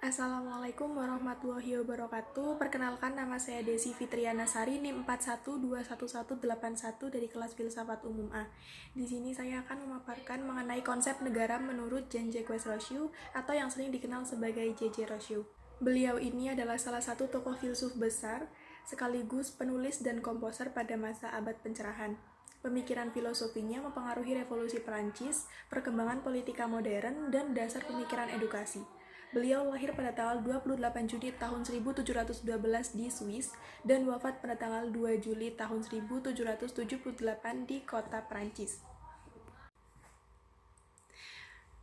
Assalamualaikum warahmatullahi wabarakatuh. Perkenalkan, nama saya Desi Fitriana Sari, NIM 41211181 dari kelas Filsafat Umum A. Di sini saya akan memaparkan mengenai konsep negara menurut Jean-Jacques Rousseau atau yang sering dikenal sebagai J.J. Rousseau. Beliau ini adalah salah satu tokoh filsuf besar, sekaligus penulis dan komposer pada masa abad pencerahan. Pemikiran filosofinya mempengaruhi revolusi Perancis, perkembangan politika modern, dan dasar pemikiran edukasi. Beliau lahir pada tanggal 28 Juni tahun 1712 di Swiss dan wafat pada tanggal 2 Juli tahun 1778 di kota Prancis.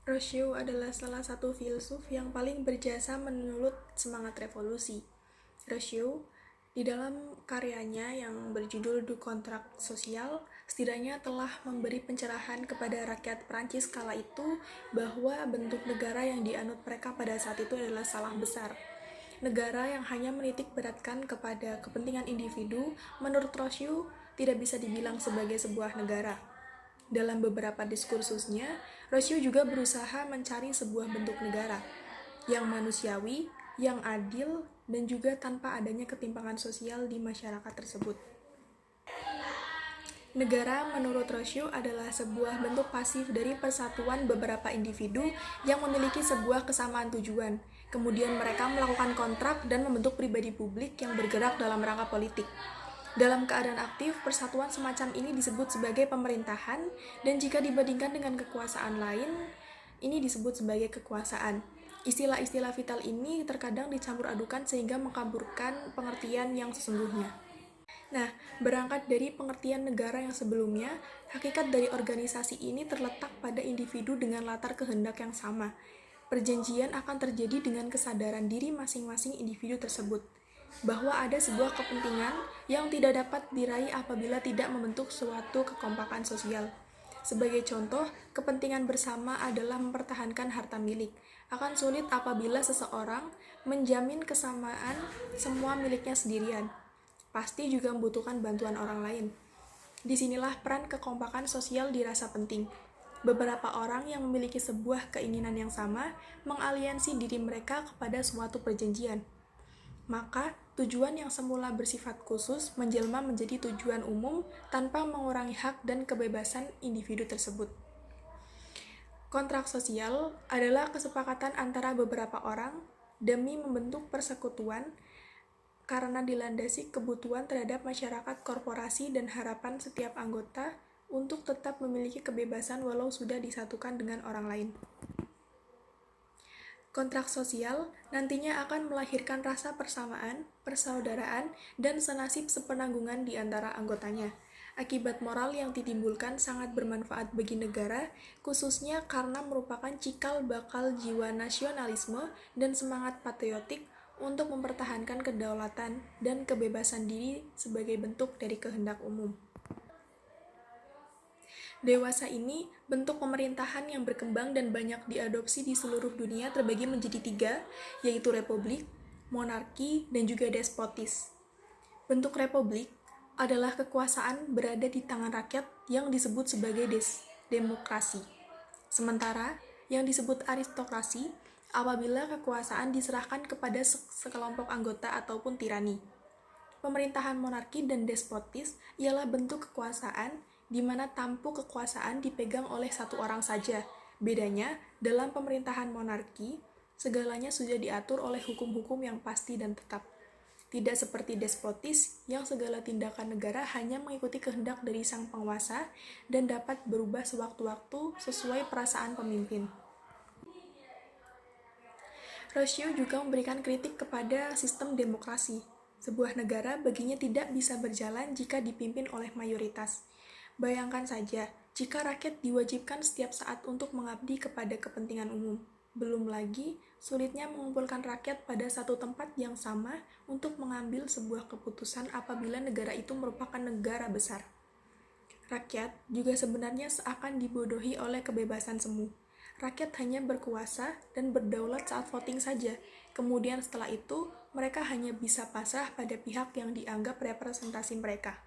Rousseau adalah salah satu filsuf yang paling berjasa menulut semangat revolusi. Rousseau di dalam karyanya yang berjudul Du Contrat Social, setidaknya telah memberi pencerahan kepada rakyat Prancis kala itu bahwa bentuk negara yang dianut mereka pada saat itu adalah salah besar. Negara yang hanya menitik beratkan kepada kepentingan individu, menurut Rousseau, tidak bisa dibilang sebagai sebuah negara. Dalam beberapa diskursusnya, Rousseau juga berusaha mencari sebuah bentuk negara yang manusiawi, yang adil, dan juga tanpa adanya ketimpangan sosial di masyarakat tersebut. Negara menurut Rousseau adalah sebuah bentuk pasif dari persatuan beberapa individu yang memiliki sebuah kesamaan tujuan. Kemudian mereka melakukan kontrak dan membentuk pribadi publik yang bergerak dalam rangka politik. Dalam keadaan aktif, persatuan semacam ini disebut sebagai pemerintahan, dan jika dibandingkan dengan kekuasaan lain, ini disebut sebagai kekuasaan. Istilah-istilah vital ini terkadang dicampur adukan sehingga mengkaburkan pengertian yang sesungguhnya. Nah, berangkat dari pengertian negara yang sebelumnya, hakikat dari organisasi ini terletak pada individu dengan latar kehendak yang sama. Perjanjian akan terjadi dengan kesadaran diri masing-masing individu tersebut, bahwa ada sebuah kepentingan yang tidak dapat diraih apabila tidak membentuk suatu kekompakan sosial. Sebagai contoh, kepentingan bersama adalah mempertahankan harta milik. Akan sulit apabila seseorang menjamin kesamaan semua miliknya sendirian. Pasti juga membutuhkan bantuan orang lain. Disinilah peran kekompakan sosial dirasa penting. Beberapa orang yang memiliki sebuah keinginan yang sama mengaliansi diri mereka kepada suatu perjanjian. Maka, tujuan yang semula bersifat khusus menjelma menjadi tujuan umum tanpa mengurangi hak dan kebebasan individu tersebut. Kontrak sosial adalah kesepakatan antara beberapa orang demi membentuk persekutuan karena dilandasi kebutuhan terhadap masyarakat, korporasi, dan harapan setiap anggota untuk tetap memiliki kebebasan walau sudah disatukan dengan orang lain. Kontrak sosial nantinya akan melahirkan rasa persamaan, persaudaraan, dan senasib sepenanggungan di antara anggotanya. Akibat moral yang ditimbulkan sangat bermanfaat bagi negara, khususnya karena merupakan cikal bakal jiwa nasionalisme dan semangat patriotik untuk mempertahankan kedaulatan dan kebebasan diri sebagai bentuk dari kehendak umum. Dewasa ini, bentuk pemerintahan yang berkembang dan banyak diadopsi di seluruh dunia terbagi menjadi 3, yaitu republik, monarki, dan juga despotis. Bentuk republik adalah kekuasaan berada di tangan rakyat yang disebut sebagai demokrasi. Sementara, yang disebut aristokrasi apabila kekuasaan diserahkan kepada sekelompok anggota ataupun tirani. Pemerintahan monarki dan despotis ialah bentuk kekuasaan di mana tampuk kekuasaan dipegang oleh satu orang saja. Bedanya, dalam pemerintahan monarki, segalanya sudah diatur oleh hukum-hukum yang pasti dan tetap. Tidak seperti despotis, yang segala tindakan negara hanya mengikuti kehendak dari sang penguasa dan dapat berubah sewaktu-waktu sesuai perasaan pemimpin. Rousseau juga memberikan kritik kepada sistem demokrasi. Sebuah negara baginya tidak bisa berjalan jika dipimpin oleh mayoritas. Bayangkan saja, jika rakyat diwajibkan setiap saat untuk mengabdi kepada kepentingan umum. Belum lagi, sulitnya mengumpulkan rakyat pada satu tempat yang sama untuk mengambil sebuah keputusan apabila negara itu merupakan negara besar. Rakyat juga sebenarnya seakan dibodohi oleh kebebasan semu. Rakyat hanya berkuasa dan berdaulat saat voting saja. Kemudian setelah itu, mereka hanya bisa pasrah pada pihak yang dianggap representasi mereka.